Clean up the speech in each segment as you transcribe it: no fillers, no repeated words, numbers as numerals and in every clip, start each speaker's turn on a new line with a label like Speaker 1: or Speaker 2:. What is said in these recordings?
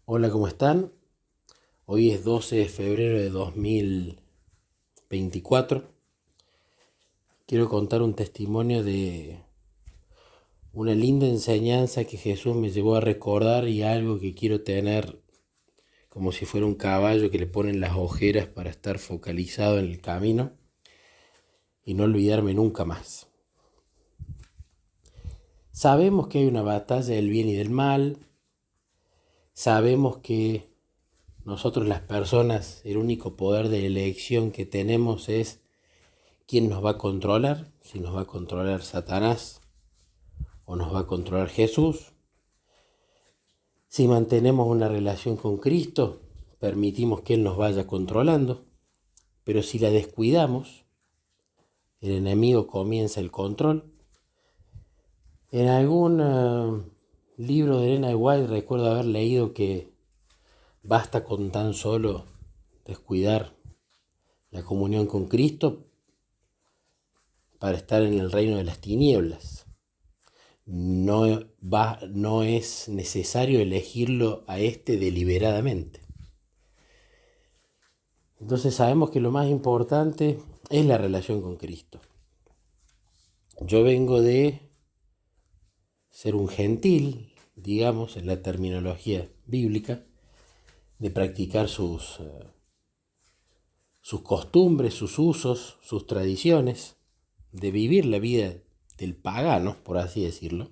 Speaker 1: Hola, ¿cómo están? Hoy es 12 de febrero de 2024. Quiero contar un testimonio de una linda enseñanza que Jesús me llevó a recordar y algo que quiero tener como si fuera un caballo que le ponen las ojeras para estar focalizado en el camino y no olvidarme nunca más. Sabemos que hay una batalla del bien y del mal. Sabemos que nosotros las personas, el único poder de elección que tenemos es quién nos va a controlar, si nos va a controlar Satanás o nos va a controlar Jesús. Si mantenemos una relación con Cristo, permitimos que Él nos vaya controlando, pero si la descuidamos, el enemigo comienza el control. En algún libro de Elena White recuerdo haber leído que basta con tan solo descuidar la comunión con Cristo para estar en el reino de las tinieblas. No es necesario elegirlo a este deliberadamente. Entonces sabemos que lo más importante es la relación con Cristo. Yo vengo de ser un gentil, digamos, en la terminología bíblica, de practicar sus costumbres, sus usos, sus tradiciones, de vivir la vida del pagano, por así decirlo.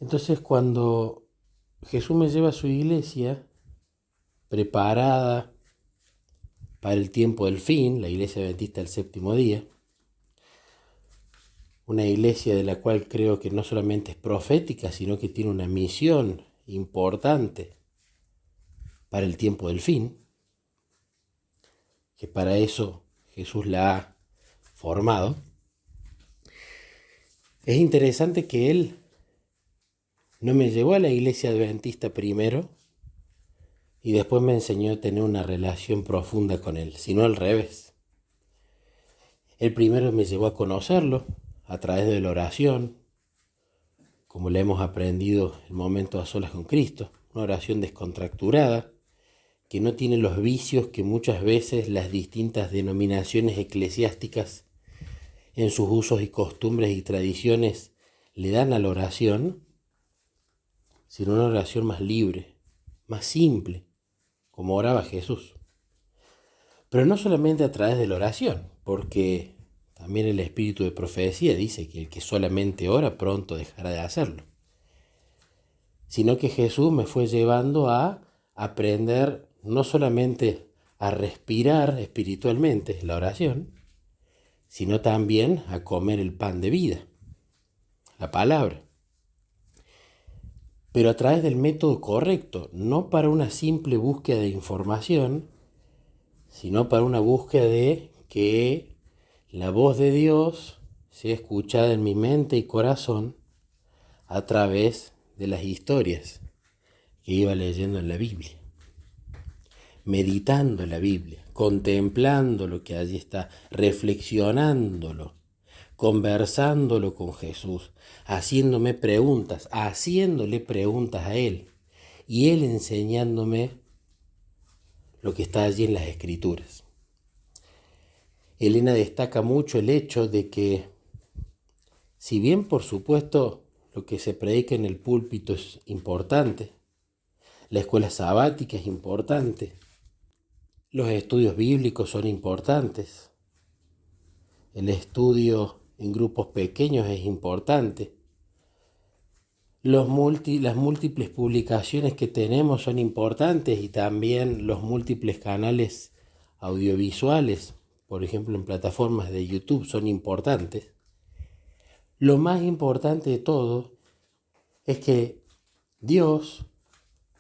Speaker 1: Entonces cuando Jesús me lleva a su iglesia preparada para el tiempo del fin, la iglesia adventista del séptimo día, una iglesia de la cual creo que no solamente es profética, sino que tiene una misión importante para el tiempo del fin, que para eso Jesús la ha formado. Es interesante que Él no me llevó a la iglesia adventista primero y después me enseñó a tener una relación profunda con Él, sino al revés. Él primero me llevó a conocerlo a través de la oración, como le hemos aprendido en momentos a solas con Cristo, una oración descontracturada, que no tiene los vicios que muchas veces las distintas denominaciones eclesiásticas en sus usos y costumbres y tradiciones le dan a la oración, sino una oración más libre, más simple, como oraba Jesús. Pero no solamente a través de la oración, porque también el espíritu de profecía dice que el que solamente ora pronto dejará de hacerlo, sino que Jesús me fue llevando a aprender no solamente a respirar espiritualmente la oración, sino también a comer el pan de vida, la palabra. Pero a través del método correcto, no para una simple búsqueda de información, sino para una búsqueda de que la voz de Dios sea escuchada en mi mente y corazón a través de las historias que iba leyendo en la Biblia, meditando la Biblia, contemplando lo que allí está, reflexionándolo, conversándolo con Jesús, haciéndole preguntas a Él y Él enseñándome lo que está allí en las Escrituras. Elena destaca mucho el hecho de que, si bien por supuesto lo que se predica en el púlpito es importante, la escuela sabática es importante, los estudios bíblicos son importantes, el estudio en grupos pequeños es importante, las múltiples publicaciones que tenemos son importantes y también los múltiples canales audiovisuales, por ejemplo en plataformas de YouTube, son importantes. Lo más importante de todo es que Dios,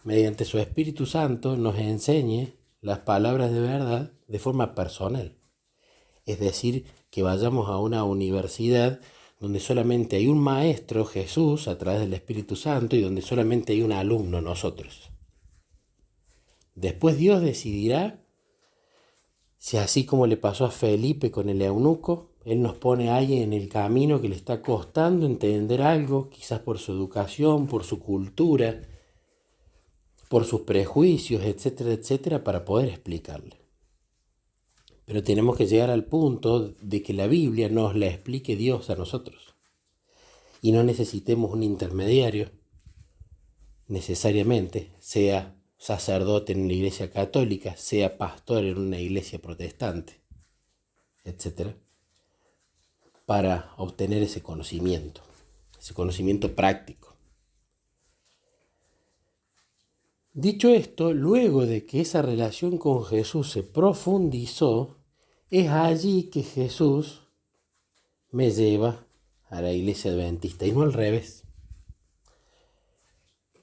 Speaker 1: mediante su Espíritu Santo, nos enseñe las palabras de verdad de forma personal. Es decir, que vayamos a una universidad donde solamente hay un maestro, Jesús, a través del Espíritu Santo, y donde solamente hay un alumno, nosotros. Después Dios decidirá si, así como le pasó a Felipe con el eunuco, Él nos pone a alguien en el camino que le está costando entender algo, quizás por su educación, por su cultura, por sus prejuicios, etcétera, etcétera, para poder explicarle. Pero tenemos que llegar al punto de que la Biblia nos la explique Dios a nosotros. Y no necesitemos un intermediario, necesariamente, sea sacerdote en la iglesia católica, sea pastor en una iglesia protestante, etcétera, para obtener ese conocimiento práctico. Dicho esto, luego de que esa relación con Jesús se profundizó, es allí que Jesús me lleva a la iglesia adventista y no al revés.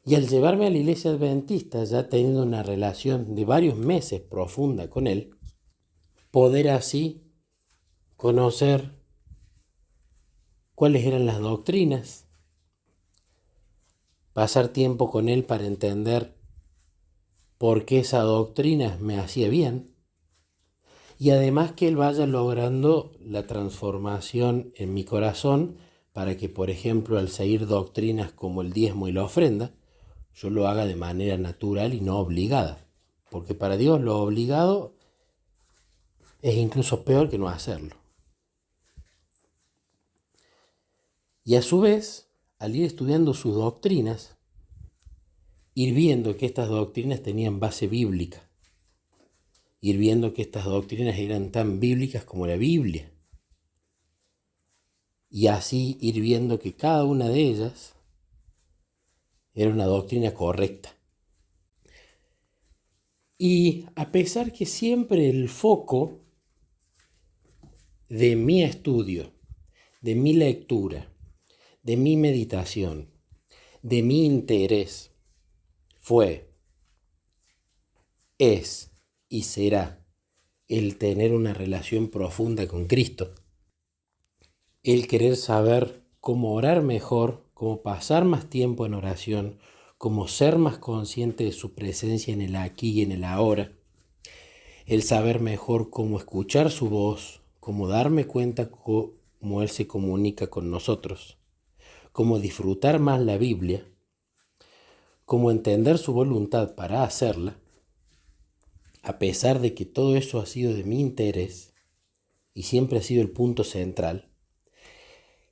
Speaker 1: Y al llevarme a la iglesia adventista, ya teniendo una relación de varios meses profunda con él, poder así conocer cuáles eran las doctrinas, pasar tiempo con él para entender por qué esa doctrina me hacía bien, y además que él vaya logrando la transformación en mi corazón para que, por ejemplo, al seguir doctrinas como el diezmo y la ofrenda, yo lo haga de manera natural y no obligada, porque para Dios lo obligado es incluso peor que no hacerlo. Y a su vez, al ir estudiando sus doctrinas, ir viendo que estas doctrinas tenían base bíblica, ir viendo que estas doctrinas eran tan bíblicas como la Biblia, y así ir viendo que cada una de ellas era una doctrina correcta. Y a pesar que siempre el foco de mi estudio, de mi lectura, de mi meditación, de mi interés fue, es y será el tener una relación profunda con Cristo, el querer saber cómo orar mejor, cómo pasar más tiempo en oración, cómo ser más consciente de su presencia en el aquí y en el ahora, el saber mejor cómo escuchar su voz, cómo darme cuenta cómo Él se comunica con nosotros, cómo disfrutar más la Biblia, cómo entender su voluntad para hacerla, a pesar de que todo eso ha sido de mi interés y siempre ha sido el punto central.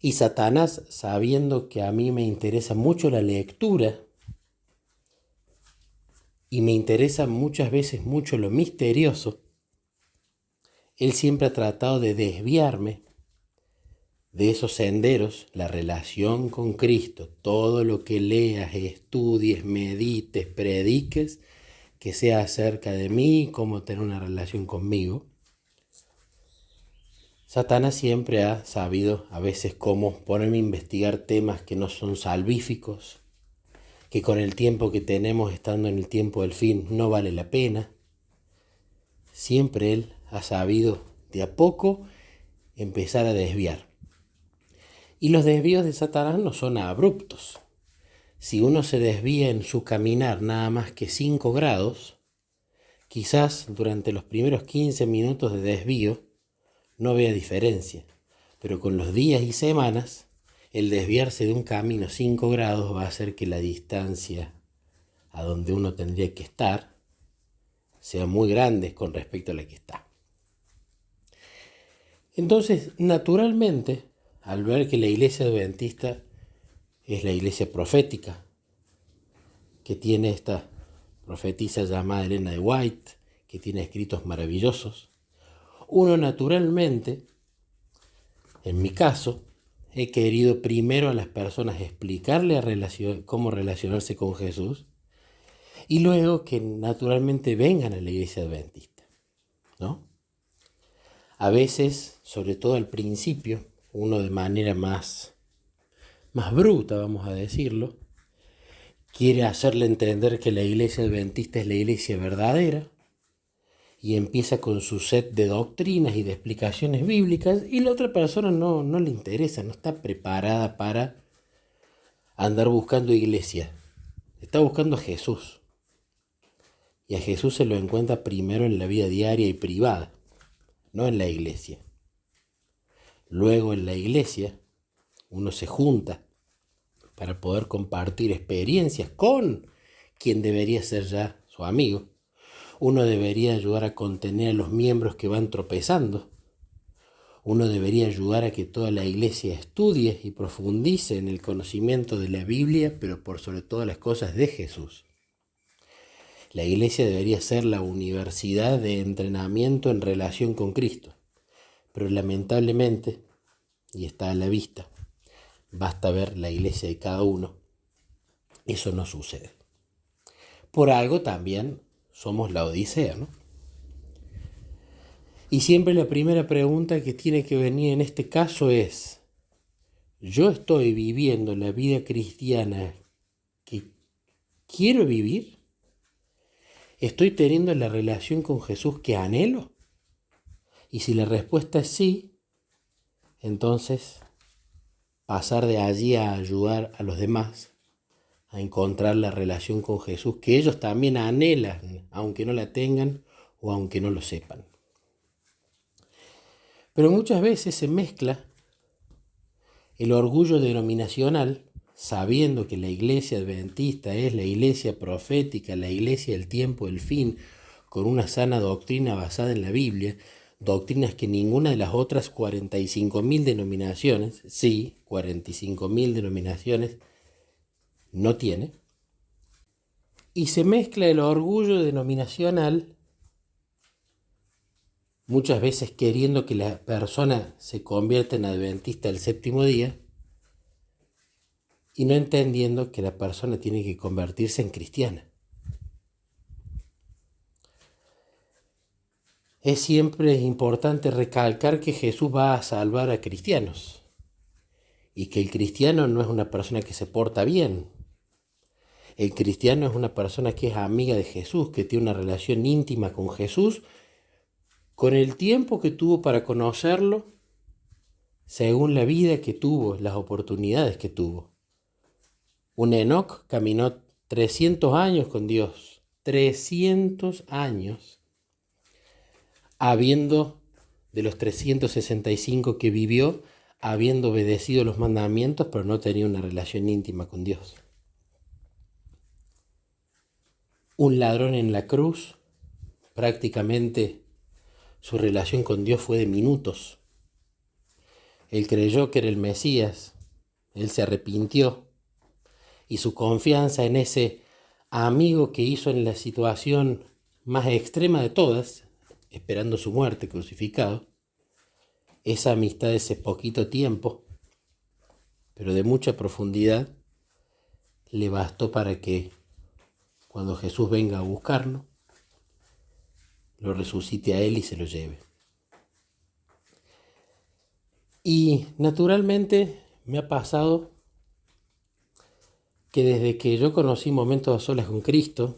Speaker 1: Y Satanás, sabiendo que a mí me interesa mucho la lectura y me interesa muchas veces mucho lo misterioso, él siempre ha tratado de desviarme de esos senderos, la relación con Cristo, todo lo que leas, estudies, medites, prediques, que sea acerca de mí, cómo tener una relación conmigo. Satanás siempre ha sabido a veces cómo ponerme a investigar temas que no son salvíficos, que con el tiempo que tenemos estando en el tiempo del fin no vale la pena. Siempre él ha sabido de a poco empezar a desviar. Y los desvíos de Satanás no son abruptos. Si uno se desvía en su caminar nada más que 5 grados, quizás durante los primeros 15 minutos de desvío no vea diferencia, pero con los días y semanas, el desviarse de un camino 5 grados va a hacer que la distancia a donde uno tendría que estar sea muy grande con respecto a la que está. Entonces, naturalmente, al ver que la iglesia adventista es la iglesia profética, que tiene esta profetisa llamada Elena de White, que tiene escritos maravillosos, uno naturalmente, en mi caso, he querido primero a las personas explicarle cómo relacionarse con Jesús y luego que naturalmente vengan a la iglesia adventista, ¿no? A veces, sobre todo al principio, uno de manera más bruta, vamos a decirlo, quiere hacerle entender que la iglesia adventista es la iglesia verdadera y empieza con su set de doctrinas y de explicaciones bíblicas y la otra persona no le interesa, no está preparada para andar buscando iglesia, está buscando a Jesús. Y a Jesús se lo encuentra primero en la vida diaria y privada, no en la iglesia. Luego en la iglesia uno se junta para poder compartir experiencias con quien debería ser ya su amigo. Uno debería ayudar a contener a los miembros que van tropezando. Uno debería ayudar a que toda la iglesia estudie y profundice en el conocimiento de la Biblia, pero por sobre todas las cosas de Jesús. La iglesia debería ser la universidad de entrenamiento en relación con Cristo. Pero lamentablemente, y está a la vista, basta ver la iglesia de cada uno, eso no sucede. Por algo también somos la Odisea, ¿no? Y siempre la primera pregunta que tiene que venir en este caso es, ¿yo estoy viviendo la vida cristiana que quiero vivir? ¿Estoy teniendo la relación con Jesús que anhelo? Y si la respuesta es sí, entonces pasar de allí a ayudar a los demás a encontrar la relación con Jesús que ellos también anhelan, aunque no la tengan o aunque no lo sepan. Pero muchas veces se mezcla el orgullo denominacional, sabiendo que la iglesia adventista es la iglesia profética, la iglesia del tiempo del fin, con una sana doctrina basada en la Biblia, doctrinas que ninguna de las otras 45.000 denominaciones, sí, 45.000 denominaciones, no tiene. Y se mezcla el orgullo denominacional, muchas veces queriendo que la persona se convierta en adventista del séptimo día, y no entendiendo que la persona tiene que convertirse en cristiana. Es siempre importante recalcar que Jesús va a salvar a cristianos y que el cristiano no es una persona que se porta bien. El cristiano es una persona que es amiga de Jesús, que tiene una relación íntima con Jesús, con el tiempo que tuvo para conocerlo, según la vida que tuvo, las oportunidades que tuvo. Un Enoc caminó 300 años con Dios, 300 años, habiendo, de los 365 que vivió, habiendo obedecido los mandamientos, pero no tenía una relación íntima con Dios. Un ladrón en la cruz, prácticamente su relación con Dios fue de minutos. Él creyó que era el Mesías, él se arrepintió, y su confianza en ese amigo que hizo en la situación más extrema de todas, esperando su muerte crucificado, esa amistad de ese poquito tiempo, pero de mucha profundidad, le bastó para que cuando Jesús venga a buscarlo, lo resucite a él y se lo lleve. Y naturalmente me ha pasado que desde que yo conocí Momentos a Solas con Cristo,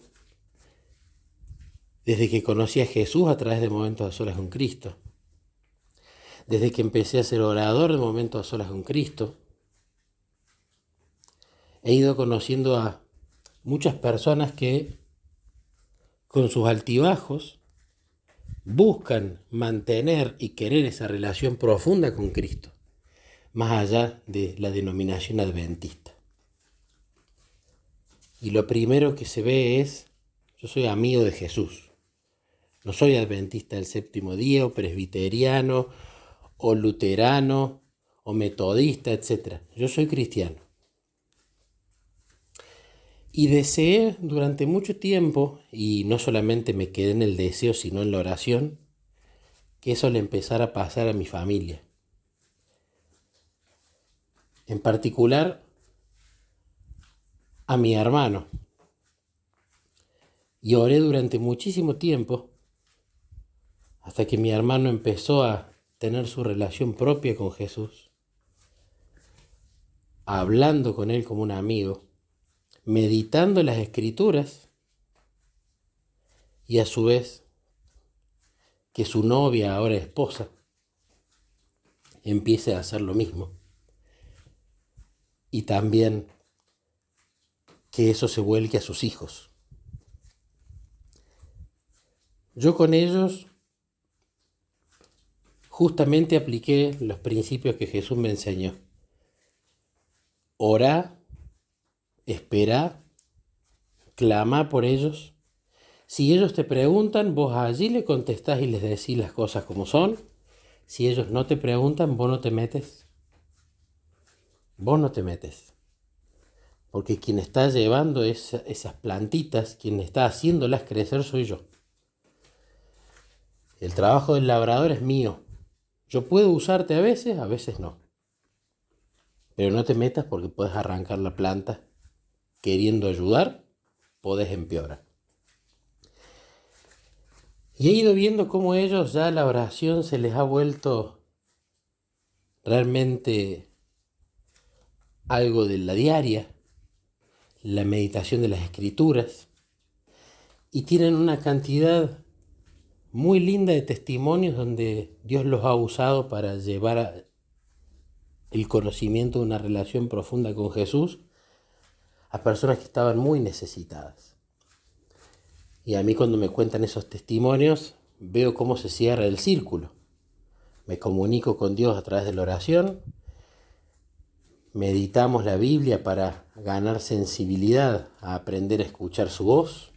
Speaker 1: desde que conocí a Jesús a través de Momentos a Solas con Cristo, desde que empecé a ser orador de Momentos a Solas con Cristo, he ido conociendo a muchas personas que con sus altibajos buscan mantener y querer esa relación profunda con Cristo, más allá de la denominación adventista. Y lo primero que se ve es, yo soy amigo de Jesús. No soy adventista del séptimo día, o presbiteriano, o luterano, o metodista, etc. Yo soy cristiano. Y deseé durante mucho tiempo, y no solamente me quedé en el deseo, sino en la oración, que eso le empezara a pasar a mi familia. En particular, a mi hermano. Y oré durante muchísimo tiempo, hasta que mi hermano empezó a tener su relación propia con Jesús, hablando con él como un amigo, meditando las Escrituras, y a su vez que su novia, ahora esposa, empiece a hacer lo mismo. Y también que eso se vuelque a sus hijos. Yo con ellos justamente apliqué los principios que Jesús me enseñó. Orá, esperá, clamá por ellos. Si ellos te preguntan, vos allí le contestás y les decís las cosas como son. Si ellos no te preguntan, vos no te metes. Vos no te metes. Porque quien está llevando esas plantitas, quien está haciéndolas crecer soy yo. El trabajo del labrador es mío. Yo puedo usarte a veces no. Pero no te metas porque puedes arrancar la planta. Queriendo ayudar, podés empeorar. Y he ido viendo cómo ellos ya la oración se les ha vuelto realmente algo de la diaria, la meditación de las escrituras, y tienen una cantidad muy linda de testimonios donde Dios los ha usado para llevar el conocimiento de una relación profunda con Jesús a personas que estaban muy necesitadas. Y a mí cuando me cuentan esos testimonios, veo cómo se cierra el círculo. Me comunico con Dios a través de la oración, meditamos la Biblia para ganar sensibilidad a aprender a escuchar su voz.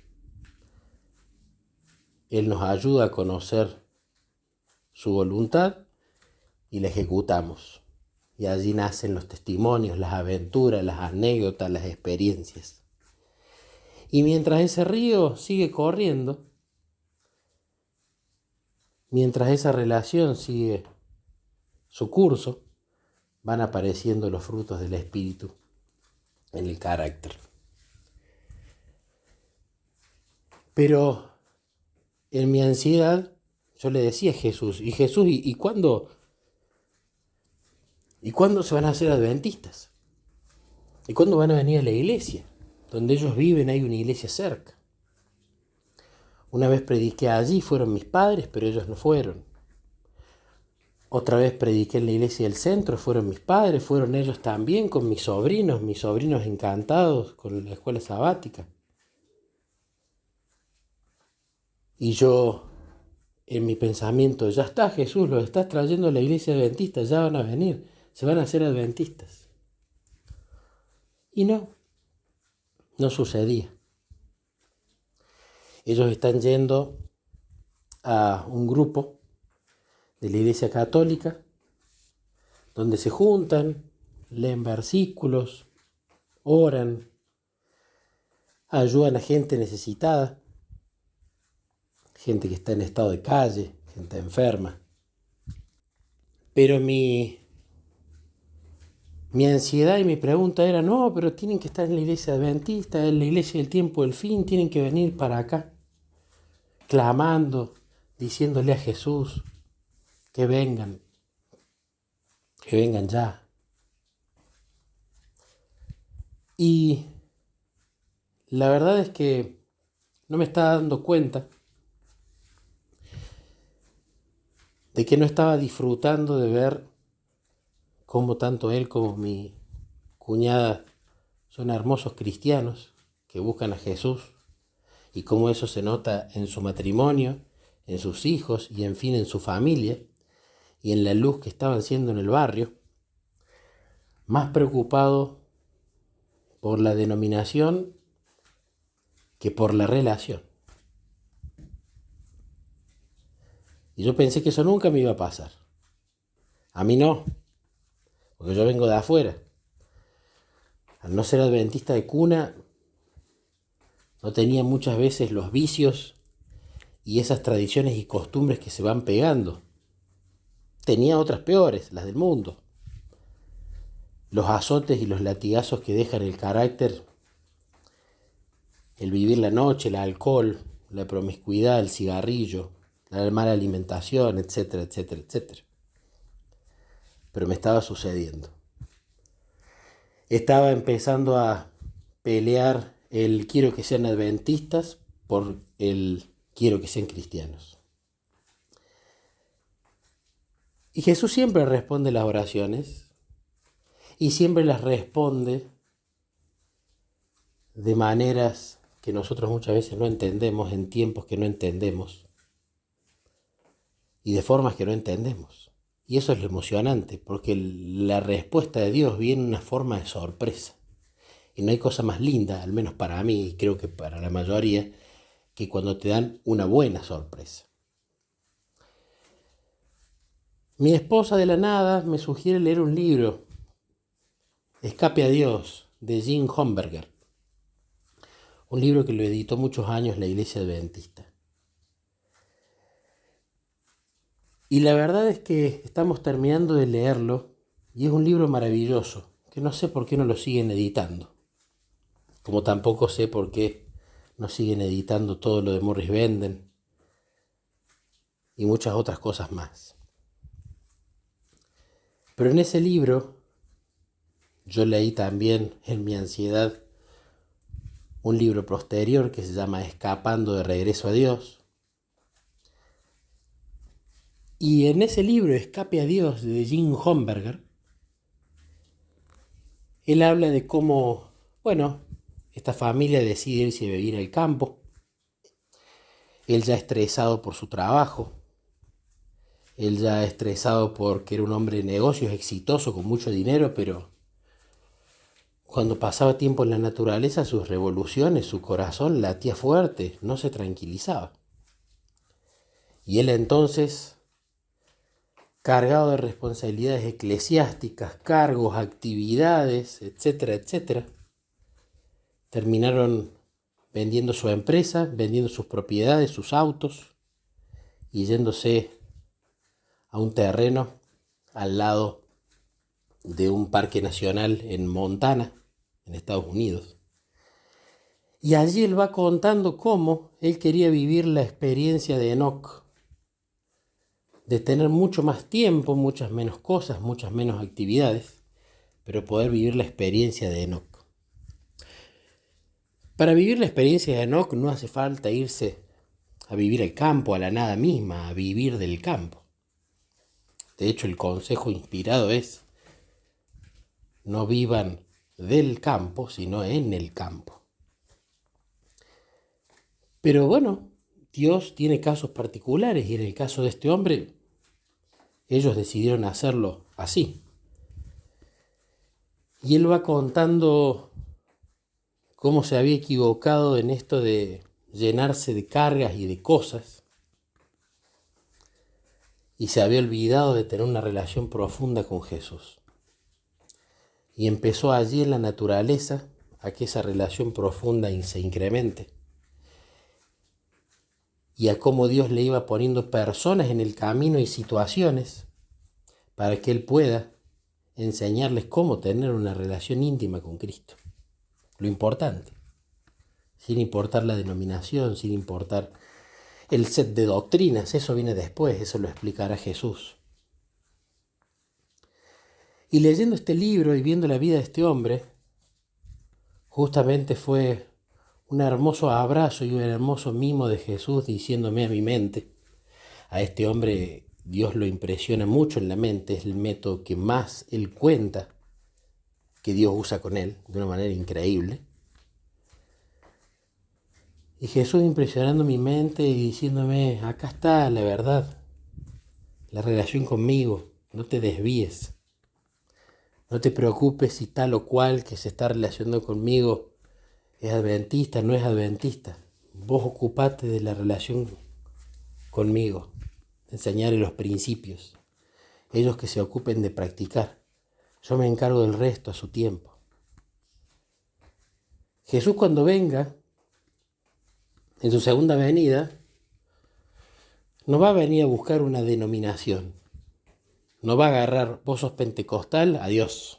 Speaker 1: Él nos ayuda a conocer su voluntad y la ejecutamos. Y allí nacen los testimonios, las aventuras, las anécdotas, las experiencias. Y mientras ese río sigue corriendo, mientras esa relación sigue su curso, van apareciendo los frutos del Espíritu en el carácter. Pero en mi ansiedad, yo le decía a Jesús, ¿y cuándo se van a hacer adventistas? ¿Y cuándo van a venir a la iglesia? Donde ellos viven hay una iglesia cerca. Una vez prediqué allí, fueron mis padres, pero ellos no fueron. Otra vez prediqué en la iglesia del centro, fueron mis padres, fueron ellos también con mis sobrinos encantados con la escuela sabática. Y yo, en mi pensamiento, ya está Jesús, los estás trayendo a la iglesia adventista, ya van a venir, se van a hacer adventistas. Y no sucedía. Ellos están yendo a un grupo de la Iglesia Católica donde se juntan, leen versículos, oran, ayudan a gente necesitada, gente que está en estado de calle, gente enferma. Pero mi ansiedad y mi pregunta era, no, pero tienen que estar en la iglesia adventista, en la iglesia del tiempo del fin, tienen que venir para acá, clamando, diciéndole a Jesús que vengan ya. Y la verdad es que no me estaba dando cuenta de que no estaba disfrutando de ver cómo tanto él como mi cuñada son hermosos cristianos que buscan a Jesús y cómo eso se nota en su matrimonio, en sus hijos y en fin en su familia y en la luz que estaban siendo en el barrio, más preocupado por la denominación que por la relación. Y yo pensé que eso nunca me iba a pasar. A mí no, porque yo vengo de afuera. Al no ser adventista de cuna, no tenía muchas veces los vicios y esas tradiciones y costumbres que se van pegando. Tenía otras peores, las del mundo. Los azotes y los latigazos que dejan el carácter, el vivir la noche, el alcohol, la promiscuidad, el cigarrillo, la mala alimentación, etcétera, etcétera, etcétera. Pero me estaba sucediendo. Estaba empezando a pelear el quiero que sean adventistas por el quiero que sean cristianos. Y Jesús siempre responde las oraciones y siempre las responde de maneras que nosotros muchas veces no entendemos, en tiempos que no entendemos y de formas que no entendemos. Y eso es lo emocionante, porque la respuesta de Dios viene en una forma de sorpresa. Y no hay cosa más linda, al menos para mí, y creo que para la mayoría, que cuando te dan una buena sorpresa. Mi esposa de la nada me sugiere leer un libro, Escape a Dios, de Jim Homberger. Un libro que lo editó muchos años la Iglesia Adventista. Y la verdad es que estamos terminando de leerlo y es un libro maravilloso, que no sé por qué no lo siguen editando. Como tampoco sé por qué no siguen editando todo lo de Morris Benden y muchas otras cosas más. Pero en ese libro yo leí también en mi ansiedad un libro posterior que se llama Escapando de regreso a Dios. Y en ese libro, Escape a Dios, de Jim Homberger, él habla de cómo, esta familia decide irse a vivir al campo. Él ya estresado por su trabajo. Él ya estresado porque era un hombre de negocios exitoso, con mucho dinero, pero cuando pasaba tiempo en la naturaleza, sus revoluciones, su corazón latía fuerte, no se tranquilizaba. Y él entonces, cargado de responsabilidades eclesiásticas, cargos, actividades, etcétera, etcétera, terminaron vendiendo su empresa, vendiendo sus propiedades, sus autos, y yéndose a un terreno al lado de un parque nacional en Montana, en Estados Unidos. Y allí él va contando cómo él quería vivir la experiencia de Enoc, de tener mucho más tiempo, muchas menos cosas, muchas menos actividades, pero poder vivir la experiencia de Enoc. Para vivir la experiencia de Enoc no hace falta irse a vivir al campo, a la nada misma, a vivir del campo. De hecho, el consejo inspirado es: no vivan del campo, sino en el campo. Pero bueno, Dios tiene casos particulares y en el caso de este hombre, ellos decidieron hacerlo así. Y él va contando cómo se había equivocado en esto de llenarse de cargas y de cosas, y se había olvidado de tener una relación profunda con Jesús. Y empezó allí en la naturaleza a que esa relación profunda se incremente. Y a cómo Dios le iba poniendo personas en el camino y situaciones para que él pueda enseñarles cómo tener una relación íntima con Cristo. Lo importante, sin importar la denominación, sin importar el set de doctrinas, eso viene después, eso lo explicará Jesús. Y leyendo este libro y viendo la vida de este hombre, justamente fue un hermoso abrazo y un hermoso mimo de Jesús diciéndome a mi mente: a este hombre Dios lo impresiona mucho en la mente, es el método que más él cuenta que Dios usa con él, de una manera increíble. Y Jesús impresionando mi mente y diciéndome: acá está la verdad, la relación conmigo, no te desvíes. No te preocupes si tal o cual que se está relacionando conmigo es adventista, no es adventista. Vos ocupate de la relación conmigo, de enseñarle los principios. Ellos que se ocupen de practicar. Yo me encargo del resto a su tiempo. Jesús, cuando venga, en su segunda venida, no va a venir a buscar una denominación. No va a agarrar: vos sos pentecostal, adiós.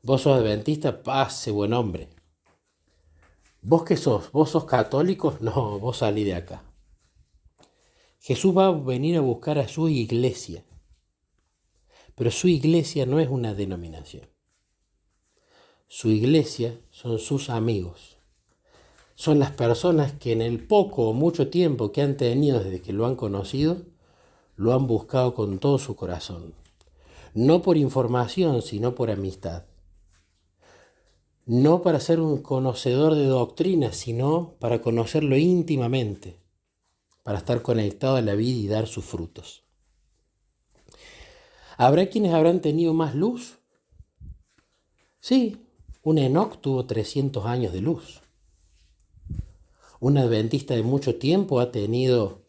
Speaker 1: Vos sos adventista, pase, buen hombre. ¿Vos qué sos? ¿Vos sos católico? No, vos salí de acá. Jesús va a venir a buscar a su iglesia. Pero su iglesia no es una denominación. Su iglesia son sus amigos. Son las personas que en el poco o mucho tiempo que han tenido desde que lo han conocido, lo han buscado con todo su corazón. No por información, sino por amistad. No para ser un conocedor de doctrina, sino para conocerlo íntimamente, para estar conectado a la vida y dar sus frutos. ¿Habrá quienes habrán tenido más luz? Sí, Un Enoc tuvo 300 años de luz. Un adventista de mucho tiempo ha tenido,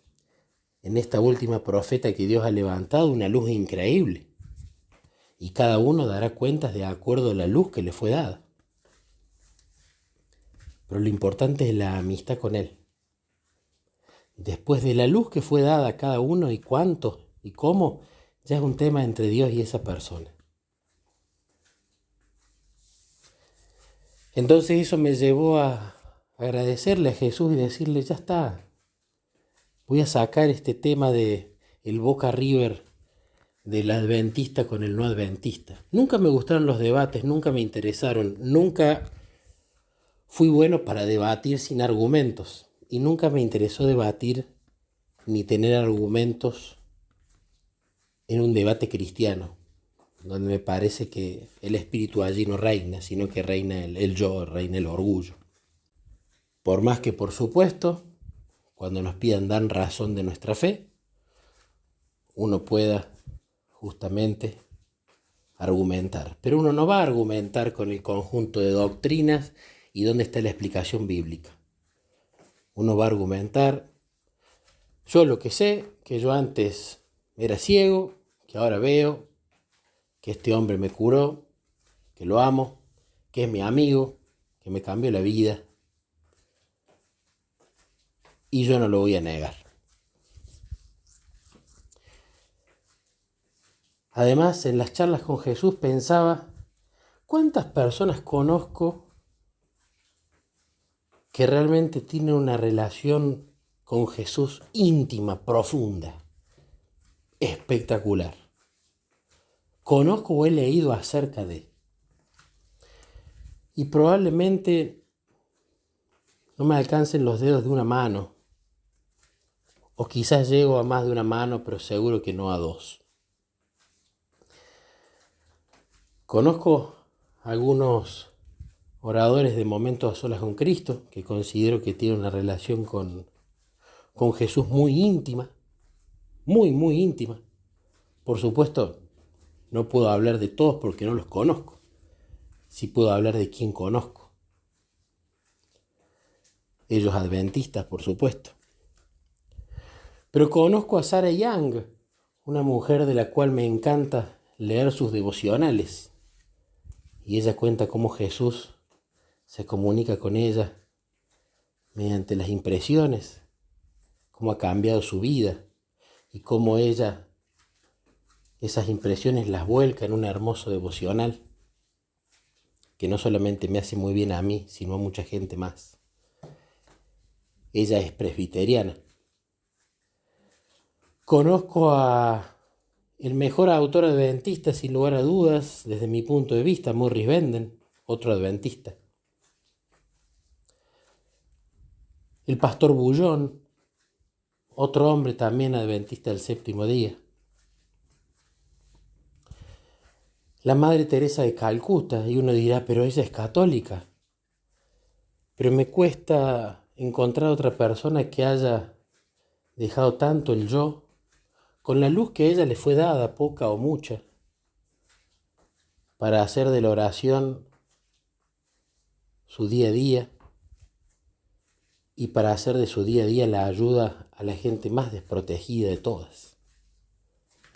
Speaker 1: en esta última profeta que Dios ha levantado, una luz increíble. Y cada uno dará cuentas de acuerdo a la luz que le fue dada. Pero lo importante es la amistad con Él. Después de la luz que fue dada a cada uno y cuánto y cómo, ya es un tema entre Dios y esa persona. Entonces eso me llevó a agradecerle a Jesús y decirle, ya está, voy a sacar este tema de el Boca River del adventista con el no adventista. Nunca me gustaron los debates, nunca me interesaron, nunca fui bueno para debatir sin argumentos y nunca me interesó debatir ni tener argumentos en un debate cristiano, donde me parece que el espíritu allí no reina, sino que reina el yo, reina el orgullo. Por más que, por supuesto, cuando nos pidan dar razón de nuestra fe, uno pueda justamente argumentar. Pero uno no va a argumentar con el conjunto de doctrinas y dónde está la explicación bíblica. Uno va a argumentar, yo lo que sé, que yo antes era ciego, que ahora veo, que este hombre me curó, que lo amo, que es mi amigo, que me cambió la vida. Y yo no lo voy a negar. Además, en las charlas con Jesús pensaba, ¿cuántas personas conozco que realmente tienen una relación con Jesús íntima, profunda, espectacular? Conozco o he leído acerca de. Y probablemente no me alcancen los dedos de una mano. O quizás llego a más de una mano, pero seguro que no a dos. Conozco algunos oradores de Momentos a Solas con Cristo, que considero que tienen una relación con Jesús muy íntima, muy íntima. Por supuesto, no puedo hablar de todos porque no los conozco. Sí puedo hablar de quien conozco. Ellos adventistas, por supuesto. Pero conozco a Sarah Young, una mujer de la cual me encanta leer sus devocionales. Y ella cuenta cómo Jesús se comunica con ella mediante las impresiones, cómo ha cambiado su vida y cómo ella esas impresiones las vuelca en un hermoso devocional que no solamente me hace muy bien a mí, sino a mucha gente más. Ella es presbiteriana. Conozco a el mejor autor adventista, sin lugar a dudas, desde mi punto de vista, Morris Benden, otro adventista. El pastor Bullón, otro hombre también adventista del séptimo día. La Madre Teresa de Calcuta, y uno dirá, pero ella es católica. Pero me cuesta encontrar otra persona que haya dejado tanto el yo, con la luz que a ella le fue dada, poca o mucha, para hacer de la oración su día a día y para hacer de su día a día la ayuda a la gente más desprotegida de todas,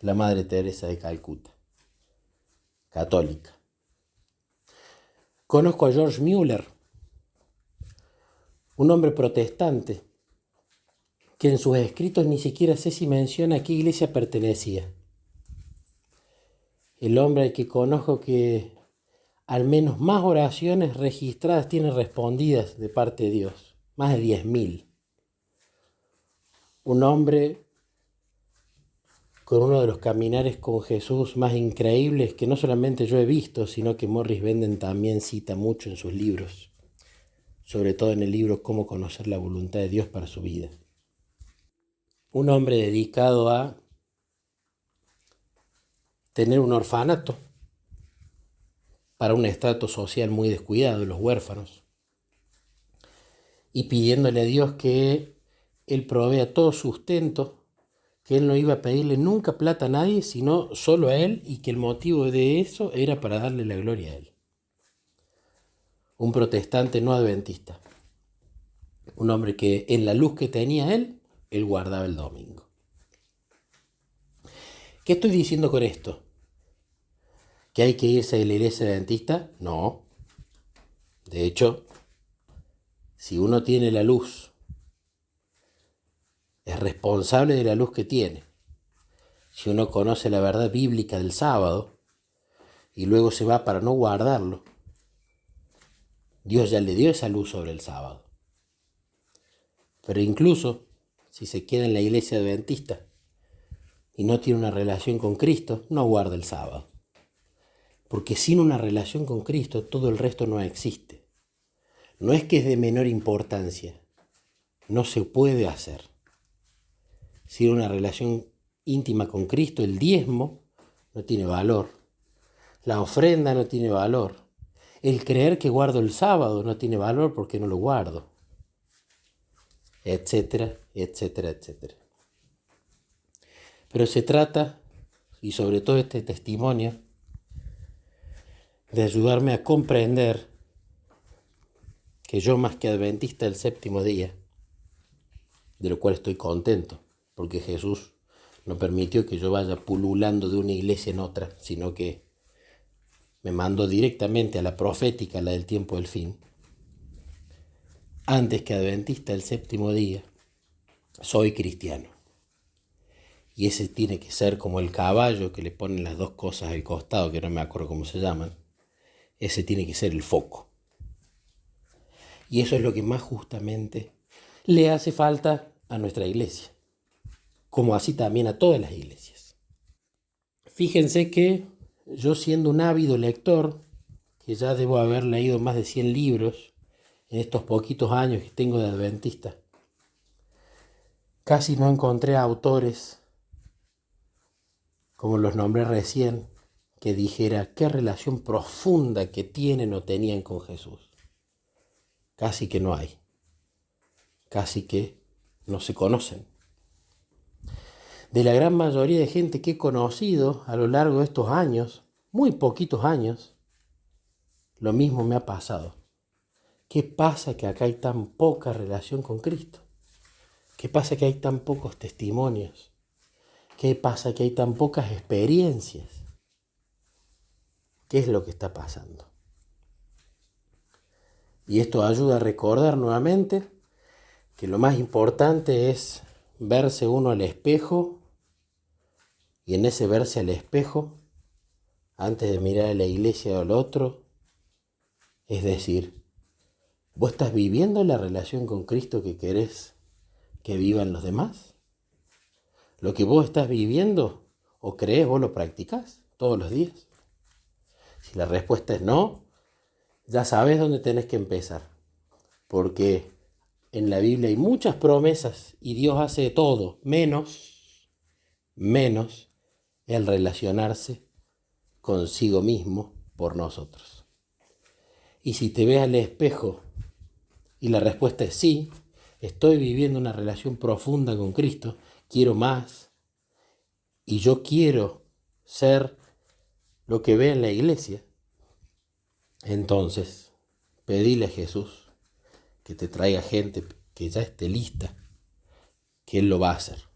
Speaker 1: la Madre Teresa de Calcuta, católica. Conozco a George Mueller, un hombre protestante, que en sus escritos ni siquiera sé si menciona a qué iglesia pertenecía. El hombre al que conozco que al menos más oraciones registradas tiene respondidas de parte de Dios, más de 10.000. Un hombre con uno de los caminares con Jesús más increíbles que no solamente yo he visto, sino que Morris Benden también cita mucho en sus libros, sobre todo en el libro Cómo conocer la voluntad de Dios para su vida. Un hombre dedicado a tener un orfanato para un estrato social muy descuidado, los huérfanos, y pidiéndole a Dios que Él provea todo sustento, que Él no iba a pedirle nunca plata a nadie, sino solo a Él, y que el motivo de eso era para darle la gloria a Él. un protestante no adventista. Un hombre que en la luz que tenía él guardaba el domingo. ¿Qué estoy diciendo con esto? ¿Que hay que irse de la iglesia adventista? No. De hecho, si uno tiene la luz, es responsable de la luz que tiene. Si uno conoce la verdad bíblica del sábado y luego se va para no guardarlo, Dios ya le dio esa luz sobre el sábado. Pero incluso si se queda en la iglesia adventista y no tiene una relación con Cristo, no guarda el sábado. Porque sin una relación con Cristo todo el resto no existe. No es que es de menor importancia, no se puede hacer. Sin una relación íntima con Cristo, el diezmo no tiene valor, la ofrenda no tiene valor, el creer que guardo el sábado no tiene valor porque no lo guardo, etcétera, etcétera, etcétera. Pero se trata, y sobre todo este testimonio, de ayudarme a comprender que yo, más que adventista del séptimo día, de lo cual estoy contento, porque Jesús no permitió que yo vaya pululando de una iglesia en otra, sino que me mandó directamente a la profética, la del tiempo del fin. Antes que adventista del séptimo día, soy cristiano. Y ese tiene que ser como el caballo que le ponen las dos cosas al costado, que no me acuerdo cómo se llaman. Ese tiene que ser el foco. Y eso es lo que más justamente le hace falta a nuestra iglesia, como así también a todas las iglesias. Fíjense que yo, siendo un ávido lector, que ya debo haber leído más de 100 libros en estos poquitos años que tengo de adventista, casi no encontré autores, como los nombré recién, que dijera qué relación profunda que tienen o tenían con Jesús. Casi que no hay. Casi que no se conocen. De la gran mayoría de gente que he conocido a lo largo de estos años, muy poquitos años, lo mismo me ha pasado. ¿Qué pasa que acá hay tan poca relación con Cristo? ¿Qué pasa que hay tan pocos testimonios? ¿Qué pasa que hay tan pocas experiencias? ¿Qué es lo que está pasando? Y esto ayuda a recordar nuevamente que lo más importante es verse uno al espejo, y en ese verse al espejo, antes de mirar a la iglesia o al otro, es decir, ¿vos estás viviendo la relación con Cristo que querés que vivan los demás? ¿Lo que vos estás viviendo o creés, vos lo practicás todos los días? Si la respuesta es no, ya sabes dónde tenés que empezar. Porque en la Biblia hay muchas promesas y Dios hace todo, menos el relacionarse consigo mismo por nosotros. Y si te ves al espejo y la respuesta es sí, estoy viviendo una relación profunda con Cristo, quiero más, y yo quiero ser lo que ve en la iglesia, entonces pedile a Jesús que te traiga gente que ya esté lista, que Él lo va a hacer.